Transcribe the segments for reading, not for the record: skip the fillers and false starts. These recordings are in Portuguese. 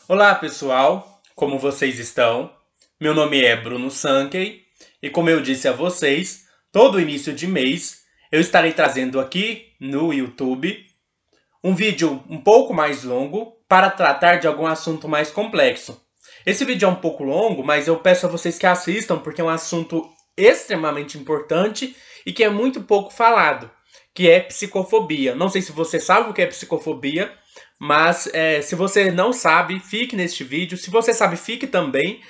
Olá pessoal, como vocês estão? Meu nome é Bruno Sankey e como eu disse a vocês, todo início de mês eu estarei trazendo aqui no YouTube um vídeo um pouco mais longo para tratar de algum assunto mais complexo. Esse vídeo é um pouco longo, mas eu peço a vocês que assistam porque é um assunto extremamente importante e que é muito pouco falado, que é psicofobia. Não sei se você sabe o que é psicofobia, mas se você não sabe, fique neste vídeo. Se você sabe, fique também,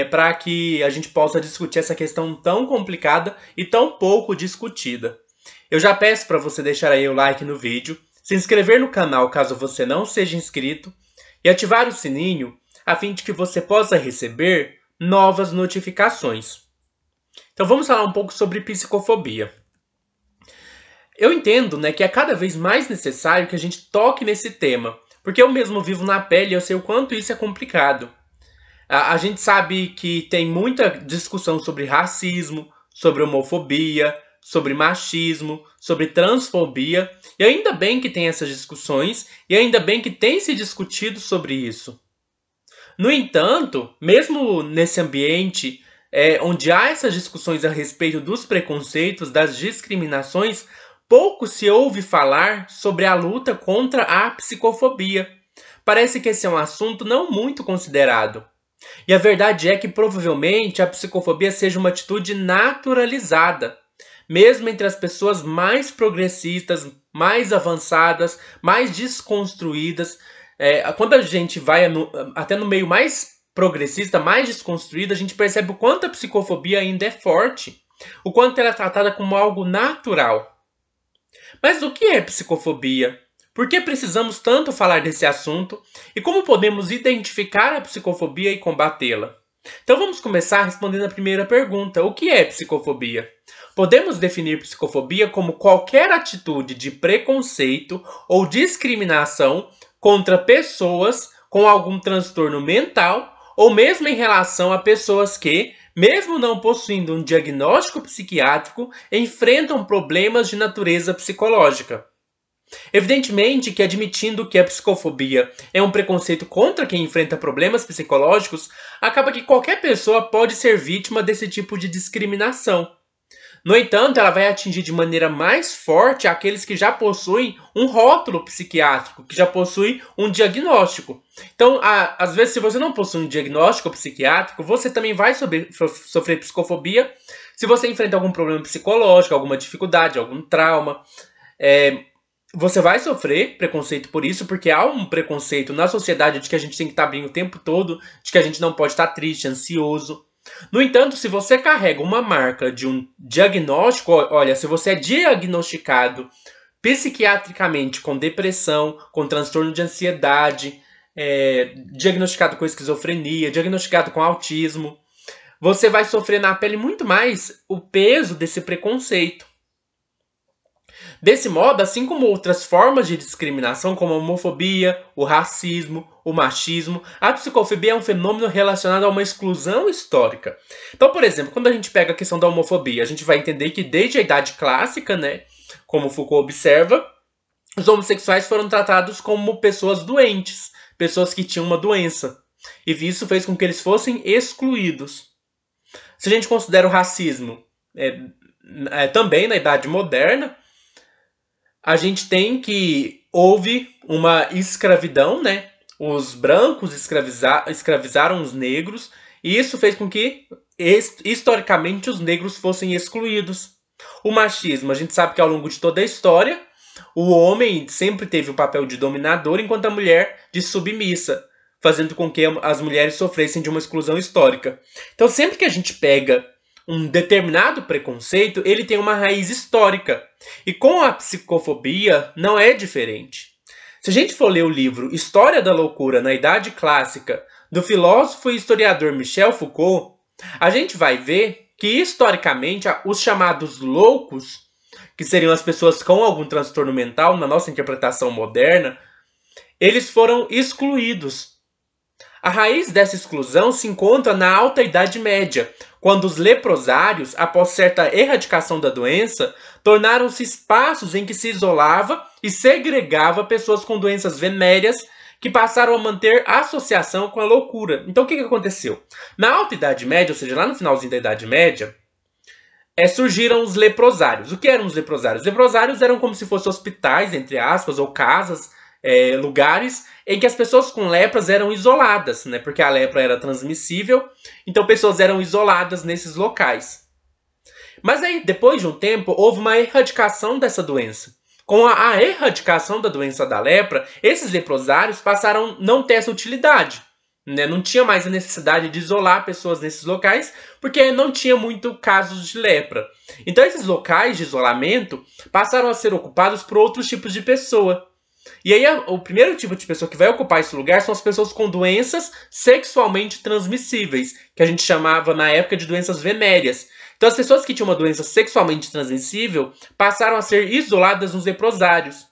para que a gente possa discutir essa questão tão complicada e tão pouco discutida. Eu já peço para você deixar aí o like no vídeo, se inscrever no canal caso você não seja inscrito e ativar o sininho a fim de que você possa receber novas notificações. Então vamos falar um pouco sobre psicofobia. Eu entendo, né, que é cada vez mais necessário que a gente toque nesse tema, porque eu mesmo vivo na pele e eu sei o quanto isso é complicado. A gente sabe que tem muita discussão sobre racismo, sobre homofobia, sobre machismo, sobre transfobia, e ainda bem que tem essas discussões, e ainda bem que tem se discutido sobre isso. No entanto, mesmo nesse ambiente onde há essas discussões a respeito dos preconceitos, das discriminações, pouco se ouve falar sobre a luta contra a psicofobia. Parece que esse é um assunto não muito considerado. E a verdade é que provavelmente a psicofobia seja uma atitude naturalizada, mesmo entre as pessoas mais progressistas, mais avançadas, mais desconstruídas. Quando a gente vai até no meio mais progressista, mais desconstruído, a gente percebe o quanto a psicofobia ainda é forte, o quanto ela é tratada como algo natural. Mas o que é psicofobia? Por que precisamos tanto falar desse assunto? E como podemos identificar a psicofobia e combatê-la? Então vamos começar respondendo a primeira pergunta: o que é psicofobia? Podemos definir psicofobia como qualquer atitude de preconceito ou discriminação contra pessoas com algum transtorno mental ou mesmo em relação a pessoas que, mesmo não possuindo um diagnóstico psiquiátrico, enfrentam problemas de natureza psicológica. Evidentemente que admitindo que a psicofobia é um preconceito contra quem enfrenta problemas psicológicos, acaba que qualquer pessoa pode ser vítima desse tipo de discriminação. No entanto, ela vai atingir de maneira mais forte aqueles que já possuem um rótulo psiquiátrico, que já possuem um diagnóstico. Então, às vezes, se você não possui um diagnóstico psiquiátrico, você também vai sofrer psicofobia se você enfrenta algum problema psicológico, alguma dificuldade, algum trauma. Você vai sofrer preconceito por isso, porque há um preconceito na sociedade de que a gente tem que estar bem o tempo todo, de que a gente não pode estar triste, ansioso. No entanto, se você carrega uma marca de um diagnóstico, olha, se você é diagnosticado psiquiatricamente com depressão, com transtorno de ansiedade, diagnosticado com esquizofrenia, diagnosticado com autismo, você vai sofrer na pele muito mais o peso desse preconceito. Desse modo, assim como outras formas de discriminação, como a homofobia, o racismo, o machismo, a psicofobia é um fenômeno relacionado a uma exclusão histórica. Então, por exemplo, quando a gente pega a questão da homofobia, a gente vai entender que desde a Idade Clássica, né, como Foucault observa, os homossexuais foram tratados como pessoas doentes, pessoas que tinham uma doença. E isso fez com que eles fossem excluídos. Se a gente considera o racismo também na Idade Moderna, a gente tem que houve uma escravidão, né? Os brancos escravizaram os negros e isso fez com que historicamente os negros fossem excluídos. O machismo, a gente sabe que ao longo de toda a história, o homem sempre teve o papel de dominador enquanto a mulher de submissa, fazendo com que as mulheres sofressem de uma exclusão histórica. Então, sempre que a gente pega um determinado preconceito, ele tem uma raiz histórica. E com a psicofobia não é diferente. Se a gente for ler o livro História da Loucura na Idade Clássica, do filósofo e historiador Michel Foucault, a gente vai ver que, historicamente, os chamados loucos, que seriam as pessoas com algum transtorno mental, na nossa interpretação moderna, eles foram excluídos. A raiz dessa exclusão se encontra na Alta Idade Média, quando os leprosários, após certa erradicação da doença, tornaram-se espaços em que se isolava e segregava pessoas com doenças venéreas que passaram a manter associação com a loucura. Então o que aconteceu? Na Alta Idade Média, ou seja, lá no finalzinho da Idade Média, surgiram os leprosários. O que eram os leprosários? Os leprosários eram como se fossem hospitais, entre aspas, ou casas, lugares em que as pessoas com lepras eram isoladas, né? Porque a lepra era transmissível, então pessoas eram isoladas nesses locais. Mas aí, depois de um tempo, houve uma erradicação dessa doença. Com a erradicação da doença da lepra, esses leprosários passaram a não ter essa utilidade. Né? Não tinha mais a necessidade de isolar pessoas nesses locais, porque não tinha muito casos de lepra. Então esses locais de isolamento passaram a ser ocupados por outros tipos de pessoa. E aí o primeiro tipo de pessoa que vai ocupar esse lugar são as pessoas com doenças sexualmente transmissíveis, que a gente chamava na época de doenças venéreas. Então as pessoas que tinham uma doença sexualmente transmissível passaram a ser isoladas nos leprosários.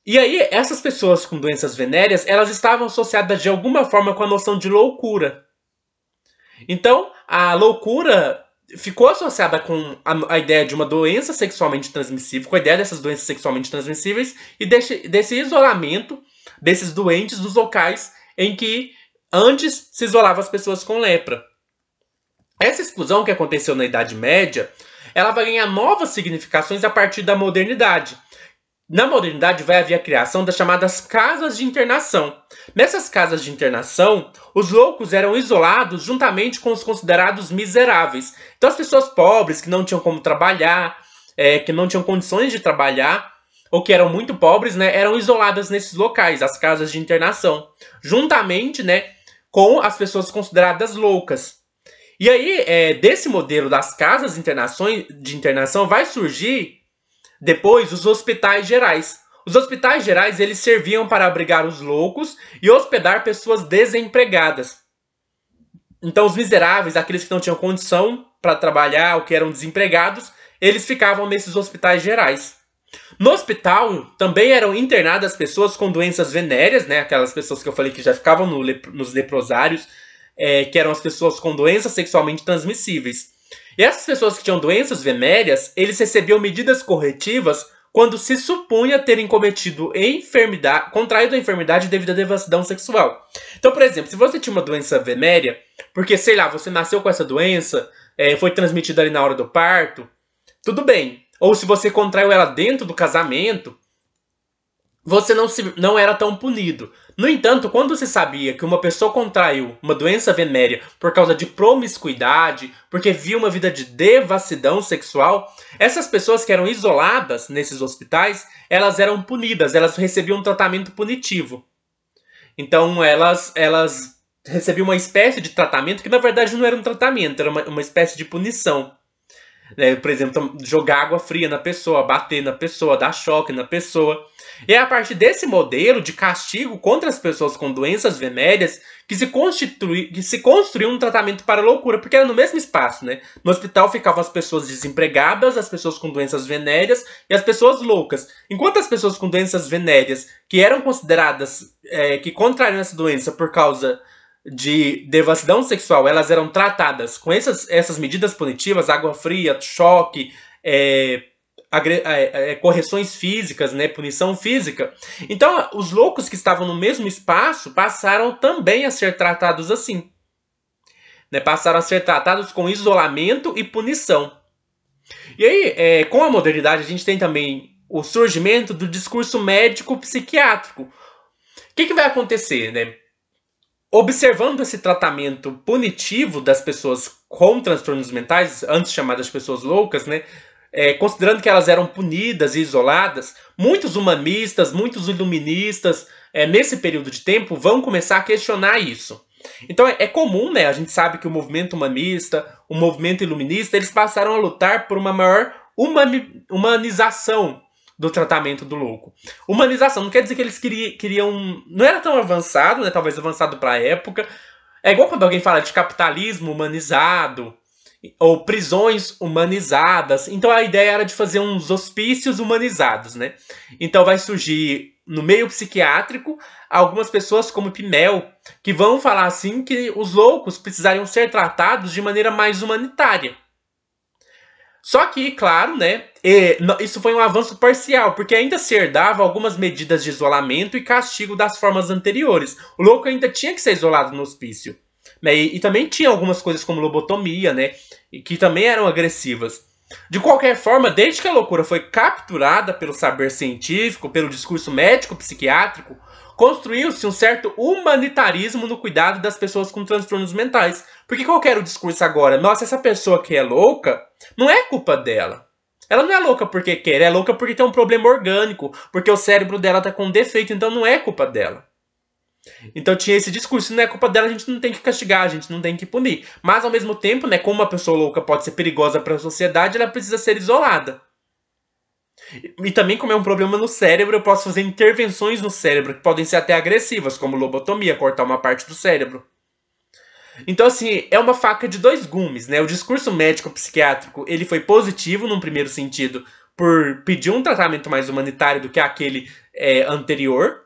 E aí, essas pessoas com doenças venéreas, elas estavam associadas de alguma forma com a noção de loucura. Então, a loucura ficou associada com a ideia de uma doença sexualmente transmissível, com a ideia dessas doenças sexualmente transmissíveis e desse isolamento desses doentes dos locais em que antes se isolava as pessoas com lepra. Essa exclusão que aconteceu na Idade Média, ela vai ganhar novas significações a partir da modernidade. Na modernidade vai haver a criação das chamadas casas de internação. Nessas casas de internação, os loucos eram isolados juntamente com os considerados miseráveis. Então as pessoas pobres que não tinham como trabalhar, que não tinham condições de trabalhar, ou que eram muito pobres, né, eram isoladas nesses locais, as casas de internação, juntamente, né, com as pessoas consideradas loucas. E aí, desse modelo das casas de internação vai surgir depois, os hospitais gerais. Os hospitais gerais eles serviam para abrigar os loucos e hospedar pessoas desempregadas. Então, os miseráveis, aqueles que não tinham condição para trabalhar ou que eram desempregados, eles ficavam nesses hospitais gerais. No hospital, também eram internadas pessoas com doenças venéreas, né? Aquelas pessoas que eu falei que já ficavam nos leprosários, que eram as pessoas com doenças sexualmente transmissíveis. E essas pessoas que tinham doenças venéreas, eles recebiam medidas corretivas quando se supunha terem contraído a enfermidade devido à devassidão sexual. Então, por exemplo, se você tinha uma doença venérea, porque, sei lá, você nasceu com essa doença, foi transmitida ali na hora do parto, tudo bem. Ou se você contraiu ela dentro do casamento, você não era tão punido. No entanto, quando se sabia que uma pessoa contraiu uma doença venérea por causa de promiscuidade, porque via uma vida de devassidão sexual, essas pessoas que eram isoladas nesses hospitais, elas eram punidas, elas recebiam um tratamento punitivo. Então elas recebiam uma espécie de tratamento que na verdade não era um tratamento, era uma espécie de punição. Por exemplo, jogar água fria na pessoa, bater na pessoa, dar choque na pessoa. E é a partir desse modelo de castigo contra as pessoas com doenças venéreas que se construiu um tratamento para a loucura, porque era no mesmo espaço, né? No hospital ficavam as pessoas desempregadas, as pessoas com doenças venéreas e as pessoas loucas. Enquanto as pessoas com doenças venéreas, que eram consideradas, que contraíram essa doença por causa de devassidão sexual, elas eram tratadas com essas medidas punitivas, água fria, choque, correções físicas, né, punição física. Então, os loucos que estavam no mesmo espaço passaram também a ser tratados assim. Né, passaram a ser tratados com isolamento e punição. E aí, com a modernidade, a gente tem também o surgimento do discurso médico-psiquiátrico. O que vai acontecer, né? Observando esse tratamento punitivo das pessoas com transtornos mentais, antes chamadas pessoas loucas, né? Considerando que elas eram punidas e isoladas, muitos humanistas, muitos iluministas, nesse período de tempo, vão começar a questionar isso. Então é comum, né? A gente sabe que o movimento humanista, o movimento iluminista, eles passaram a lutar por uma maior humanização do tratamento do louco. Humanização não quer dizer que eles queriam... Não era tão avançado, né? Talvez avançado para a época. É igual quando alguém fala de capitalismo humanizado ou prisões humanizadas. Então a ideia era de fazer uns hospícios humanizados, né? Então vai surgir no meio psiquiátrico algumas pessoas como Pinel que vão falar assim que os loucos precisariam ser tratados de maneira mais humanitária. Só que, claro, né, isso foi um avanço parcial, porque ainda se herdava algumas medidas de isolamento e castigo das formas anteriores. O louco ainda tinha que ser isolado no hospício. Né, e também tinha algumas coisas como lobotomia, né, que também eram agressivas. De qualquer forma, desde que a loucura foi capturada pelo saber científico, pelo discurso médico-psiquiátrico, construiu-se um certo humanitarismo no cuidado das pessoas com transtornos mentais. Porque qual que era o discurso agora? Nossa, essa pessoa que é louca, não é culpa dela. Ela não é louca porque quer, é louca porque tem um problema orgânico, porque o cérebro dela tá com um defeito, então não é culpa dela. Então tinha esse discurso, não é culpa dela, a gente não tem que castigar, a gente não tem que punir. Mas ao mesmo tempo, né, como uma pessoa louca pode ser perigosa para a sociedade, ela precisa ser isolada. E também, como é um problema no cérebro, eu posso fazer intervenções no cérebro que podem ser até agressivas, como lobotomia, cortar uma parte do cérebro. Então, assim, é uma faca de dois gumes, né? O discurso médico-psiquiátrico, ele foi positivo num primeiro sentido, por pedir um tratamento mais humanitário do que aquele anterior,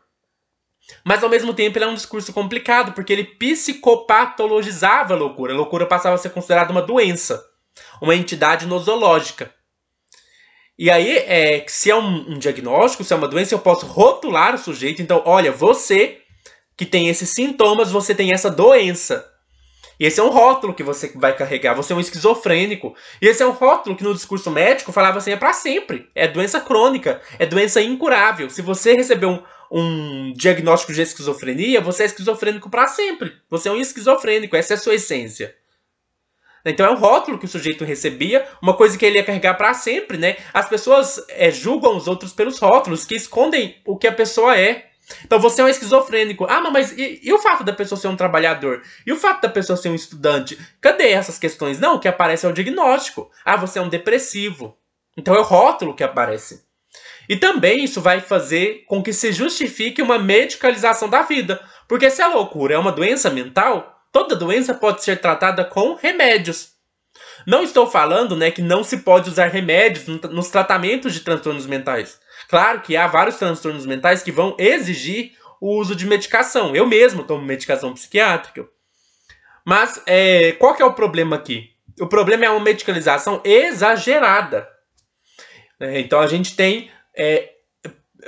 mas ao mesmo tempo ele é um discurso complicado, porque ele psicopatologizava a loucura. A loucura passava a ser considerada uma doença, uma entidade nosológica. E aí, se é um diagnóstico, se é uma doença, eu posso rotular o sujeito. Então, olha, você que tem esses sintomas, você tem essa doença. E esse é um rótulo que você vai carregar. Você é um esquizofrênico. E esse é um rótulo que no discurso médico falava assim, é para sempre. É doença crônica. É doença incurável. Se você receber um diagnóstico de esquizofrenia, você é esquizofrênico para sempre. Você é um esquizofrênico. Essa é a sua essência. Então é um rótulo que o sujeito recebia, uma coisa que ele ia carregar para sempre, né? As pessoas julgam os outros pelos rótulos, que escondem o que a pessoa é. Então você é um esquizofrênico. Ah, mas e o fato da pessoa ser um trabalhador? E o fato da pessoa ser um estudante? Cadê essas questões? Não, o que aparece é o diagnóstico. Ah, você é um depressivo. Então é o rótulo que aparece. E também isso vai fazer com que se justifique uma medicalização da vida. Porque se a loucura é uma doença mental, toda doença pode ser tratada com remédios. Não estou falando, né, que não se pode usar remédios nos tratamentos de transtornos mentais. Claro que há vários transtornos mentais que vão exigir o uso de medicação. Eu mesmo tomo medicação psiquiátrica. Mas qual que é o problema aqui? O problema é uma medicalização exagerada. Então a gente tem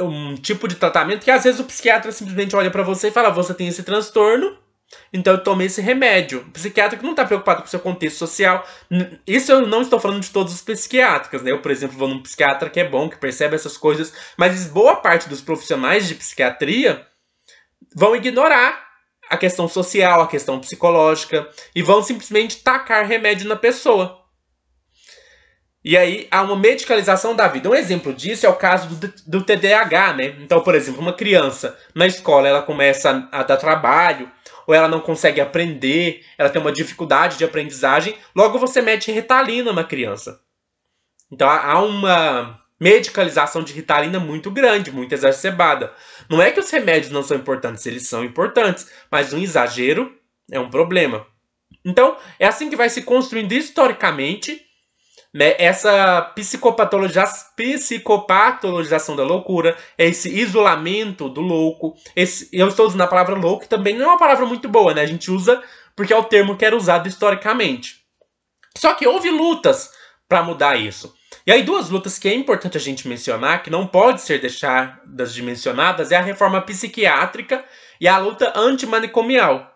um tipo de tratamento que às vezes o psiquiatra simplesmente olha para você e fala: você tem esse transtorno, então eu tomei esse remédio. O psiquiatra que não está preocupado com o seu contexto social. Isso eu não estou falando de todos os psiquiatras, né? Eu, por exemplo, vou num psiquiatra que é bom, que percebe essas coisas, mas boa parte dos profissionais de psiquiatria vão ignorar a questão social, a questão psicológica, e vão simplesmente tacar remédio na pessoa. E aí há uma medicalização da vida. Um exemplo disso é o caso do TDAH, né? Então, por exemplo, uma criança na escola, ela começa a dar trabalho, ou ela não consegue aprender, ela tem uma dificuldade de aprendizagem, logo você mete Ritalina na criança. Então há uma medicalização de Ritalina muito grande, muito exacerbada. Não é que os remédios não são importantes, eles são importantes, mas um exagero é um problema. Então, é assim que vai se construindo historicamente, né, essa psicopatologização da loucura, esse isolamento do louco. Eu estou usando a palavra louco, que também não é uma palavra muito boa, né? A gente usa porque é o termo que era usado historicamente. Só que houve lutas para mudar isso. E aí duas lutas que é importante a gente mencionar, que não pode ser deixadas de mencionadas, é a reforma psiquiátrica e a luta antimanicomial.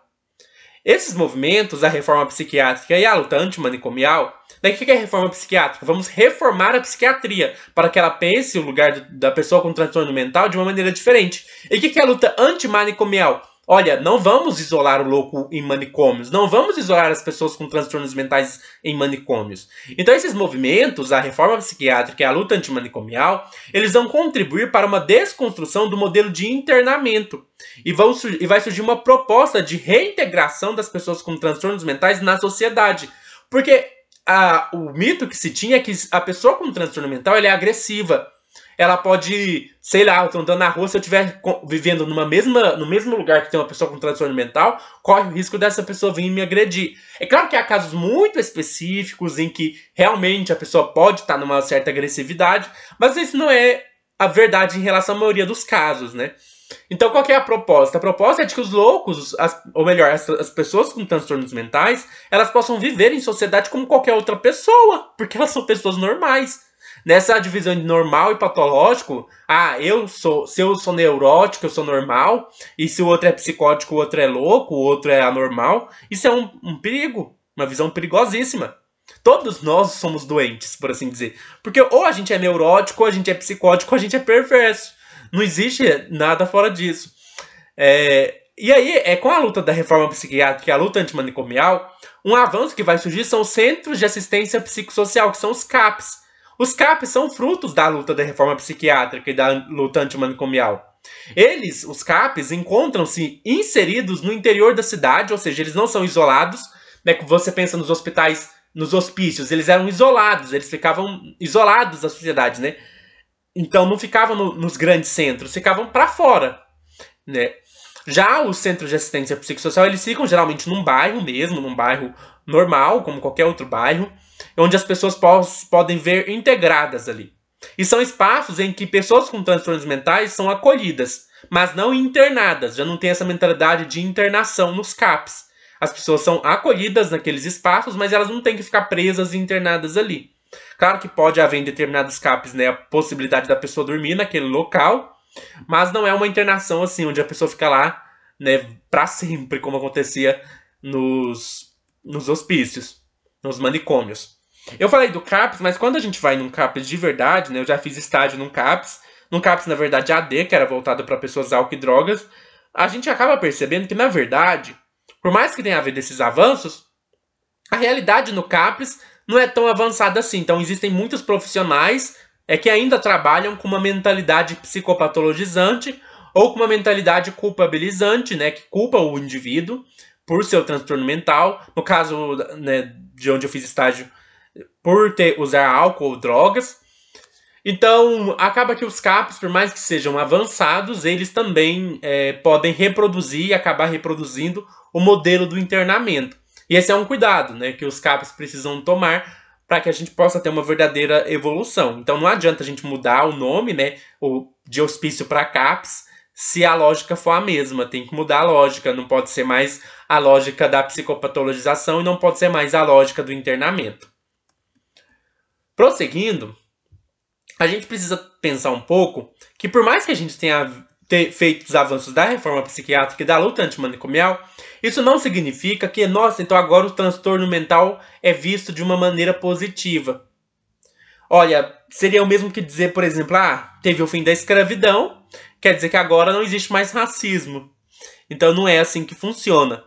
Esses movimentos, a reforma psiquiátrica e a luta antimanicomial, daí o que é a reforma psiquiátrica? Vamos reformar a psiquiatria para que ela pense o lugar da pessoa com transtorno mental de uma maneira diferente. E o que é a luta antimanicomial? Olha, não vamos isolar o louco em manicômios, não vamos isolar as pessoas com transtornos mentais em manicômios. Então esses movimentos, a reforma psiquiátrica e a luta antimanicomial, eles vão contribuir para uma desconstrução do modelo de internamento. E vai surgir uma proposta de reintegração das pessoas com transtornos mentais na sociedade. Porque o mito que se tinha é que a pessoa com transtorno mental ela é agressiva. Ela pode, sei lá, eu tô andando na rua, se eu estiver vivendo no mesmo lugar que tem uma pessoa com transtorno mental, corre o risco dessa pessoa vir me agredir. É claro que há casos muito específicos em que realmente a pessoa pode estar numa certa agressividade, mas isso não é a verdade em relação à maioria dos casos, né? Então, qual que é a proposta? A proposta é de que os loucos, ou melhor, as pessoas com transtornos mentais, elas possam viver em sociedade como qualquer outra pessoa, porque elas são pessoas normais. Nessa divisão de normal e patológico, se eu sou neurótico, eu sou normal, e se o outro é psicótico, o outro é louco, o outro é anormal, isso é um perigo, uma visão perigosíssima. Todos nós somos doentes, por assim dizer. Porque ou a gente é neurótico, ou a gente é psicótico, ou a gente é perverso. Não existe nada fora disso. E aí, com a luta da reforma psiquiátrica e a luta antimanicomial, um avanço que vai surgir são os Centros de Assistência Psicossocial, que são os CAPs. Os CAPs são frutos da luta da reforma psiquiátrica e da luta antimanicomial. Eles, os CAPs, encontram-se inseridos no interior da cidade, ou seja, eles não são isolados. Né? Você pensa nos hospitais, nos hospícios, eles eram isolados, eles ficavam isolados da sociedade, né? Então não ficavam nos grandes centros, ficavam para fora, né? Já os centros de assistência psicossocial, eles ficam geralmente num bairro mesmo, num bairro normal, como qualquer outro bairro, onde as pessoas podem ver integradas ali. E são espaços em que pessoas com transtornos mentais são acolhidas, mas não internadas. Já não tem essa mentalidade de internação nos CAPs. As pessoas são acolhidas naqueles espaços, mas elas não têm que ficar presas e internadas ali. Claro que pode haver em determinados CAPs, né, a possibilidade da pessoa dormir naquele local, mas não é uma internação assim, onde a pessoa fica lá, né, para sempre, como acontecia nos hospícios, nos manicômios. Eu falei do CAPS, mas quando a gente vai num CAPS de verdade, né, eu já fiz estágio num CAPS, na verdade, AD, que era voltado para pessoas álcool e drogas, a gente acaba percebendo que, na verdade, por mais que tenha havido esses avanços, a realidade no CAPS não é tão avançada assim. Então, existem muitos profissionais que ainda trabalham com uma mentalidade psicopatologizante ou com uma mentalidade culpabilizante, né, que culpa o indivíduo por seu transtorno mental. No caso, né, de onde eu fiz estágio, por usar álcool ou drogas. Então, acaba que os CAPs, por mais que sejam avançados, eles também podem reproduzir e acabar reproduzindo o modelo do internamento. E esse é um cuidado, né, que os CAPs precisam tomar para que a gente possa ter uma verdadeira evolução. Então, não adianta a gente mudar o nome, né, de hospício para CAPs, se a lógica for a mesma. Tem que mudar a lógica, não pode ser mais a lógica da psicopatologização e não pode ser mais a lógica do internamento. Prosseguindo, a gente precisa pensar um pouco que por mais que a gente tenha feito os avanços da reforma psiquiátrica e da luta antimanicomial, isso não significa que, nossa, então agora o transtorno mental é visto de uma maneira positiva. Olha, seria o mesmo que dizer, por exemplo, teve o fim da escravidão, quer dizer que agora não existe mais racismo. Então não é assim que funciona.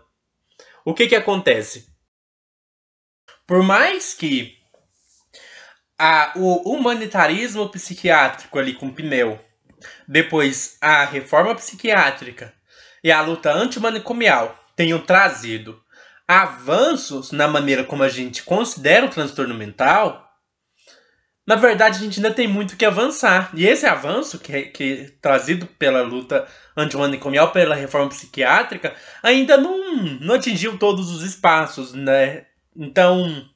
O que acontece? Por mais que o humanitarismo psiquiátrico ali com Pinel, depois a reforma psiquiátrica e a luta antimanicomial tenham trazido avanços na maneira como a gente considera o transtorno mental, na verdade a gente ainda tem muito que avançar. E esse avanço que é trazido pela luta antimanicomial, pela reforma psiquiátrica, ainda não atingiu todos os espaços, né? Então,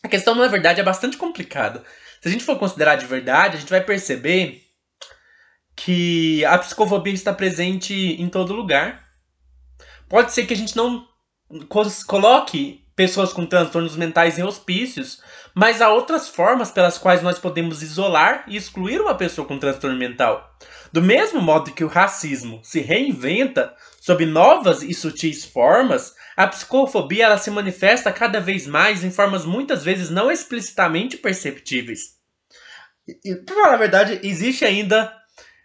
a questão, na verdade, é bastante complicada. Se a gente for considerar de verdade, a gente vai perceber que a psicofobia está presente em todo lugar. Pode ser que a gente não coloque pessoas com transtornos mentais em hospícios, mas há outras formas pelas quais nós podemos isolar e excluir uma pessoa com transtorno mental. Do mesmo modo que o racismo se reinventa sob novas e sutis formas, a psicofobia ela se manifesta cada vez mais em formas muitas vezes não explicitamente perceptíveis. E, para falar a verdade, existe ainda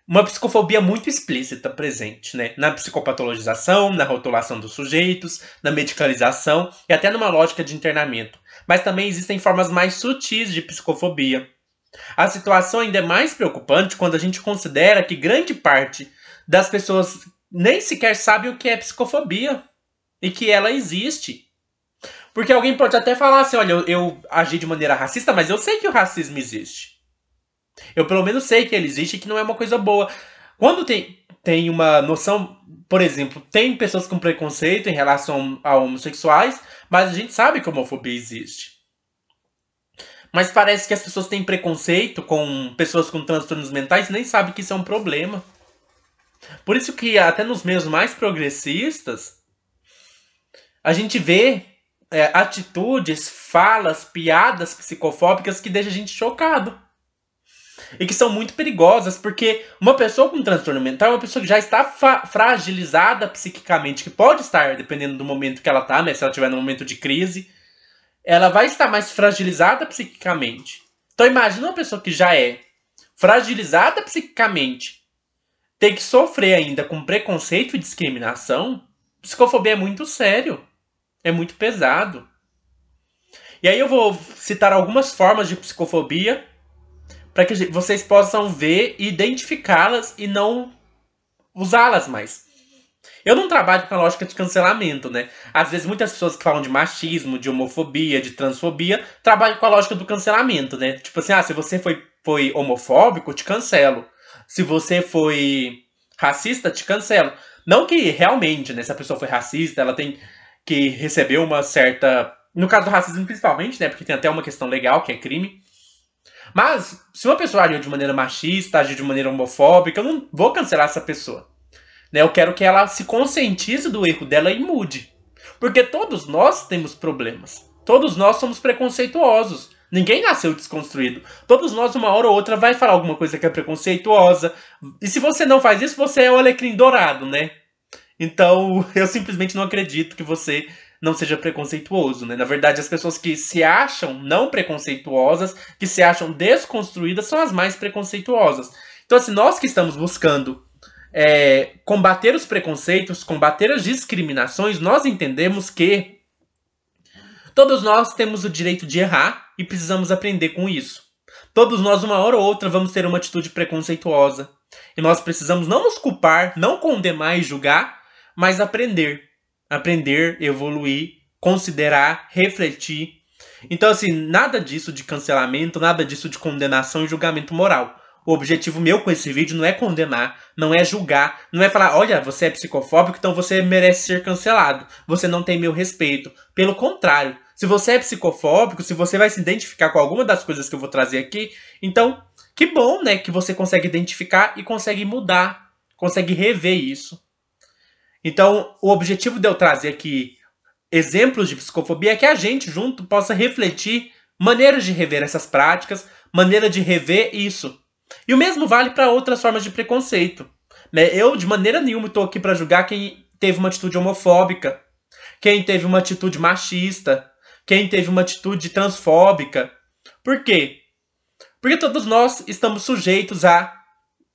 uma psicofobia muito explícita presente, né? Na psicopatologização, na rotulação dos sujeitos, na medicalização e até numa lógica de internamento. Mas também existem formas mais sutis de psicofobia. A situação ainda é mais preocupante quando a gente considera que grande parte das pessoas nem sequer sabe o que é psicofobia e que ela existe. Porque alguém pode até falar assim, olha, eu agi de maneira racista, mas eu sei que o racismo existe. Eu pelo menos sei que ele existe e que não é uma coisa boa. Quando tem uma noção, por exemplo, tem pessoas com preconceito em relação a homossexuais, mas a gente sabe que a homofobia existe. Mas parece que as pessoas têm preconceito com pessoas com transtornos mentais e nem sabem que isso é um problema. Por isso que até nos meios mais progressistas, a gente vê atitudes, falas, piadas psicofóbicas que deixam a gente chocado. E que são muito perigosas, porque uma pessoa com transtorno mental é uma pessoa que já está fragilizada psiquicamente, que pode estar, dependendo do momento que ela está, né? Se ela estiver num momento de crise, ela vai estar mais fragilizada psiquicamente. Então imagina uma pessoa que já é fragilizada psiquicamente, ter que sofrer ainda com preconceito e discriminação. Psicofobia é muito sério, é muito pesado. E aí eu vou citar algumas formas de psicofobia para que vocês possam ver e identificá-las e não usá-las mais. Eu não trabalho com a lógica de cancelamento, né? Às vezes muitas pessoas que falam de machismo, de homofobia, de transfobia, trabalham com a lógica do cancelamento, né? Tipo assim, se você foi homofóbico, te cancelo. Se você foi racista, te cancelo. Não que realmente, né, se a pessoa foi racista, ela tem que receber uma certa... No caso do racismo principalmente, né, porque tem até uma questão legal, que é crime. Mas, se uma pessoa agiu de maneira machista, agiu de maneira homofóbica, eu não vou cancelar essa pessoa. Né? Eu quero que ela se conscientize do erro dela e mude. Porque todos nós temos problemas. Todos nós somos preconceituosos. Ninguém nasceu desconstruído. Todos nós, uma hora ou outra, vai falar alguma coisa que é preconceituosa. E se você não faz isso, você é o alecrim dourado, né? Então, eu simplesmente não acredito que você não seja preconceituoso, né? Na verdade, as pessoas que se acham não preconceituosas, que se acham desconstruídas, são as mais preconceituosas. Então, assim, nós que estamos buscando combater os preconceitos, combater as discriminações, nós entendemos que todos nós temos o direito de errar e precisamos aprender com isso. Todos nós, uma hora ou outra, vamos ter uma atitude preconceituosa. E nós precisamos não nos culpar, não condenar e julgar, mas aprender. Aprender, evoluir, considerar, refletir. Então, assim, nada disso de cancelamento, nada disso de condenação e julgamento moral. O objetivo meu com esse vídeo não é condenar, não é julgar, não é falar, olha, você é psicofóbico, então você merece ser cancelado. Você não tem meu respeito. Pelo contrário, se você é psicofóbico, se você vai se identificar com alguma das coisas que eu vou trazer aqui, então, que bom, né, que você consegue identificar e consegue mudar, consegue rever isso. Então, o objetivo de eu trazer aqui exemplos de psicofobia é que a gente junto possa refletir maneiras de rever essas práticas, maneira de rever isso. E o mesmo vale para outras formas de preconceito. Eu, de maneira nenhuma, estou aqui para julgar quem teve uma atitude homofóbica, quem teve uma atitude machista, quem teve uma atitude transfóbica. Por quê? Porque todos nós estamos sujeitos a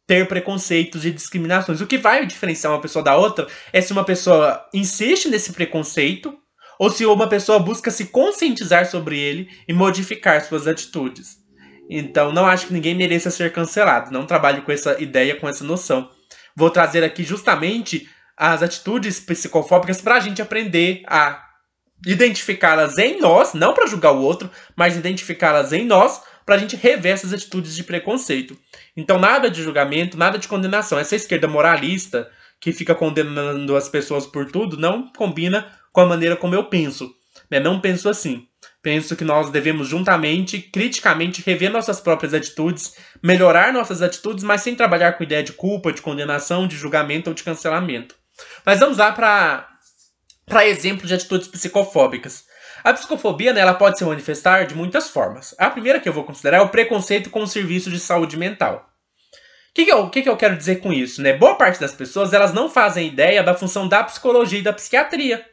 ter preconceitos e discriminações. O que vai diferenciar uma pessoa da outra é se uma pessoa insiste nesse preconceito ou se uma pessoa busca se conscientizar sobre ele e modificar suas atitudes. Então, não acho que ninguém mereça ser cancelado. Não trabalho com essa ideia, com essa noção. Vou trazer aqui justamente as atitudes psicofóbicas para a gente aprender a identificá-las em nós, não para julgar o outro, mas identificá-las em nós, para a gente rever essas atitudes de preconceito. Então, nada de julgamento, nada de condenação. Essa esquerda moralista que fica condenando as pessoas por tudo não combina com a maneira como eu penso. Não penso assim. Penso que nós devemos juntamente, criticamente, rever nossas próprias atitudes, melhorar nossas atitudes, mas sem trabalhar com ideia de culpa, de condenação, de julgamento ou de cancelamento. Mas vamos lá para exemplos de atitudes psicofóbicas. A psicofobia, né, ela pode se manifestar de muitas formas. A primeira que eu vou considerar é o preconceito com o serviço de saúde mental. O que eu quero dizer com isso? Né? Boa parte das pessoas elas não fazem ideia da função da psicologia e da psiquiatria.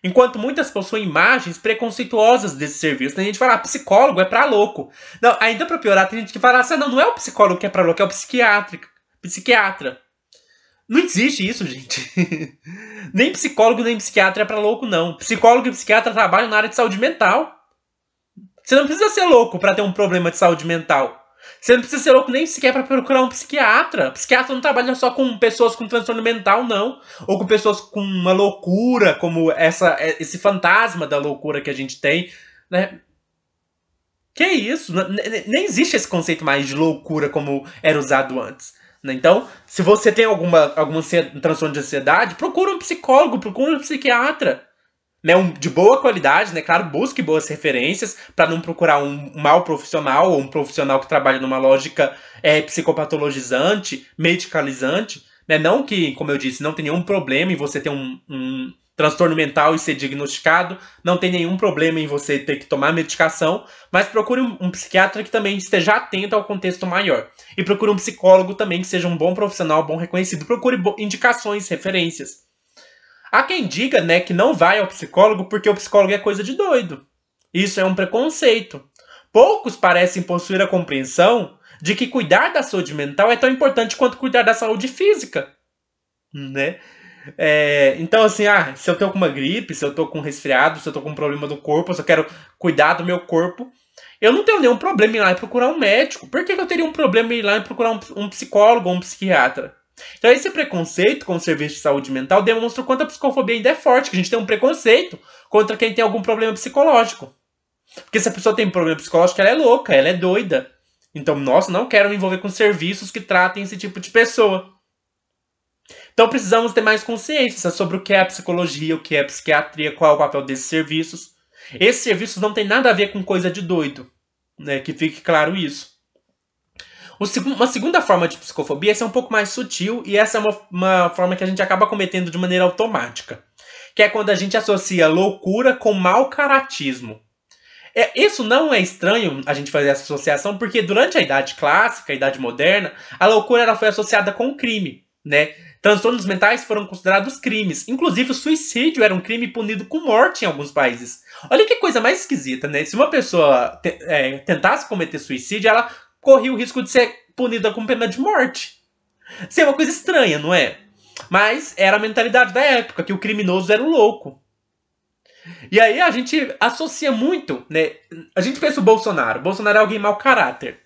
Enquanto muitas possuem imagens preconceituosas desse serviço. Tem gente que fala, psicólogo é pra louco. Não, ainda pra piorar, tem gente que fala, não é o psicólogo que é pra louco, é o psiquiatra. Não existe isso, gente. Nem psicólogo, nem psiquiatra é pra louco, não. Psicólogo e psiquiatra trabalham na área de saúde mental. Você não precisa ser louco pra ter um problema de saúde mental. Você não precisa ser louco nem sequer para procurar um psiquiatra. Psiquiatra não trabalha só com pessoas com transtorno mental, não. Ou com pessoas com uma loucura, como esse fantasma da loucura que a gente tem, né? Que isso? Nem existe esse conceito mais de loucura como era usado antes. Né? Então, se você tem algum transtorno de ansiedade, procura um psicólogo, procura um psiquiatra. Né, de boa qualidade, né? Claro, busque boas referências para não procurar um mau profissional ou um profissional que trabalha numa lógica psicopatologizante, medicalizante. né? Não que, como eu disse, não tem nenhum problema em você ter um transtorno mental e ser diagnosticado, não tem nenhum problema em você ter que tomar medicação, mas procure um psiquiatra que também esteja atento ao contexto maior. E procure um psicólogo também que seja um bom profissional, bom reconhecido. Procure indicações, referências. Há quem diga, né, que não vai ao psicólogo porque o psicólogo é coisa de doido. Isso é um preconceito. Poucos parecem possuir a compreensão de que cuidar da saúde mental é tão importante quanto cuidar da saúde física, né? Então, assim, se eu tô com uma gripe, se eu tô com um resfriado, se eu tô com um problema do corpo, se eu quero cuidar do meu corpo, eu não tenho nenhum problema em ir lá e procurar um médico. Por que eu teria um problema em ir lá e procurar um psicólogo ou um psiquiatra? Então, esse preconceito com o serviço de saúde mental demonstra o quanto a psicofobia ainda é forte, que a gente tem um preconceito contra quem tem algum problema psicológico. Porque se a pessoa tem problema psicológico, ela é louca, ela é doida. Então, nossa, não quero me envolver com serviços que tratem esse tipo de pessoa. Então precisamos ter mais consciência sobre o que é a psicologia, o que é a psiquiatria, qual é o papel desses serviços. Esses serviços não tem nada a ver com coisa de doido, né? Que fique claro isso. Uma segunda forma de psicofobia é ser um pouco mais sutil, e essa é uma forma que a gente acaba cometendo de maneira automática. Que é quando a gente associa loucura com mau caratismo. Isso não é estranho a gente fazer essa associação, porque durante a Idade Clássica, a Idade Moderna, a loucura ela foi associada com o crime, né? Transtornos mentais foram considerados crimes. Inclusive, o suicídio era um crime punido com morte em alguns países. Olha que coisa mais esquisita, né? Se uma pessoa tentasse cometer suicídio, ela corria o risco de ser punida com pena de morte. Isso é uma coisa estranha, não é? Mas era a mentalidade da época, que o criminoso era o louco. E aí a gente associa muito, né? A gente pensa o Bolsonaro. O Bolsonaro é alguém mau caráter.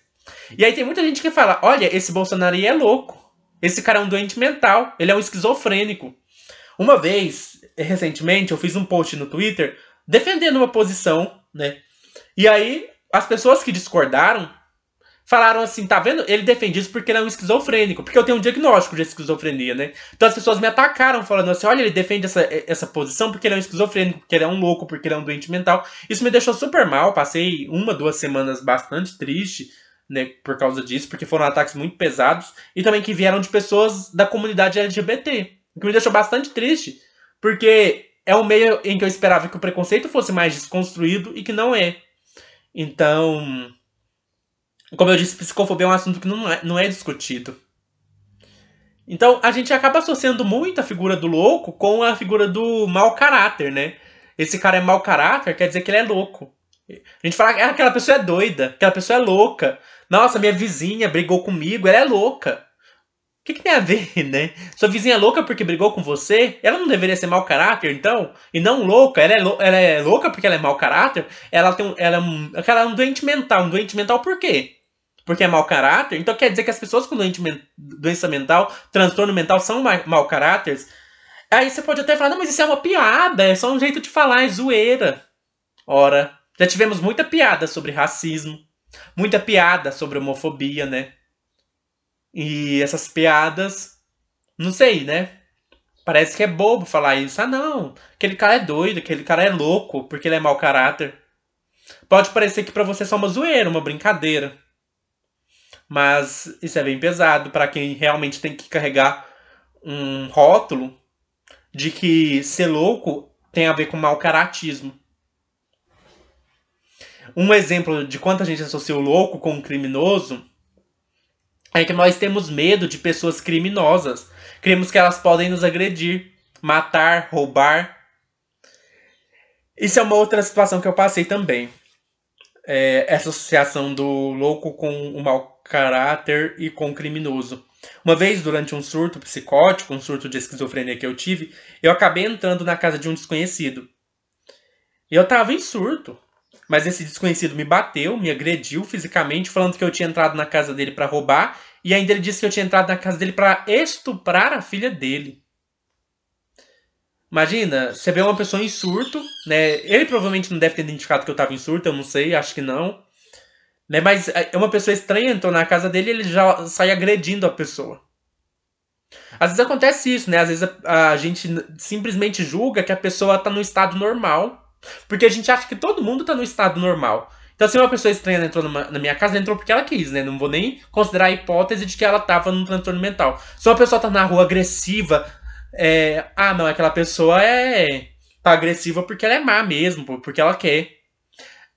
E aí tem muita gente que fala, olha, esse Bolsonaro aí é louco. Esse cara é um doente mental. Ele é um esquizofrênico. Uma vez, recentemente, eu fiz um post no Twitter defendendo uma posição, né? E aí, as pessoas que discordaram falaram assim, tá vendo? Ele defende isso porque ele é um esquizofrênico. Porque eu tenho um diagnóstico de esquizofrenia, né? Então as pessoas me atacaram falando assim, olha, ele defende essa posição porque ele é um esquizofrênico, porque ele é um louco, porque ele é um doente mental. Isso me deixou super mal. Passei 1, 2 semanas bastante triste, né, por causa disso, porque foram ataques muito pesados. E também que vieram de pessoas da comunidade LGBT. O que me deixou bastante triste, porque é um meio em que eu esperava que o preconceito fosse mais desconstruído e que não é. Então, como eu disse, psicofobia é um assunto que não é discutido. Então, a gente acaba associando muito a figura do louco com a figura do mau caráter, né? Esse cara é mau caráter, quer dizer que ele é louco. A gente fala que aquela pessoa é doida, aquela pessoa é louca. Nossa, minha vizinha brigou comigo, ela é louca. O que tem a ver, né? Sua vizinha é louca porque brigou com você? Ela não deveria ser mau caráter, então? E não louca? Ela é louca porque ela é mau caráter? Ela é um doente mental. Um doente mental por quê? Porque é mau caráter? Então quer dizer que as pessoas com doença mental, transtorno mental, são mau caráteres? Aí você pode até falar, não, mas isso é uma piada, é só um jeito de falar, é zoeira. Ora, já tivemos muita piada sobre racismo, muita piada sobre homofobia, né? E essas piadas, não sei, né? Parece que é bobo falar isso. Ah, não, aquele cara é doido, aquele cara é louco, porque ele é mau caráter. Pode parecer que pra você é só uma zoeira, uma brincadeira. Mas isso é bem pesado para quem realmente tem que carregar um rótulo de que ser louco tem a ver com mau caratismo. Um exemplo de quanta gente associa o louco com o criminoso é que nós temos medo de pessoas criminosas. Cremos que elas podem nos agredir, matar, roubar. Isso é uma outra situação que eu passei também. Essa associação do louco com o mau caráter e com o criminoso. Uma vez, durante um surto psicótico, um surto de esquizofrenia que eu tive, eu acabei entrando na casa de um desconhecido. E eu tava em surto. Mas esse desconhecido me bateu, me agrediu fisicamente, falando que eu tinha entrado na casa dele pra roubar, e ainda ele disse que eu tinha entrado na casa dele pra estuprar a filha dele. Imagina, você vê uma pessoa em surto, né? Ele provavelmente não deve ter identificado que eu tava em surto, eu não sei, acho que não. Né? Mas uma pessoa estranha entrou na casa dele e ele já sai agredindo a pessoa. Às vezes acontece isso, né? Às vezes a gente simplesmente julga que a pessoa tá no estado normal. Porque a gente acha que todo mundo tá no estado normal. Então, se uma pessoa estranha entrou na minha casa, ela entrou porque ela quis, né? Não vou nem considerar a hipótese de que ela tava num transtorno mental. Se uma pessoa tá na rua agressiva, não, aquela pessoa tá agressiva porque ela é má mesmo, porque ela quer.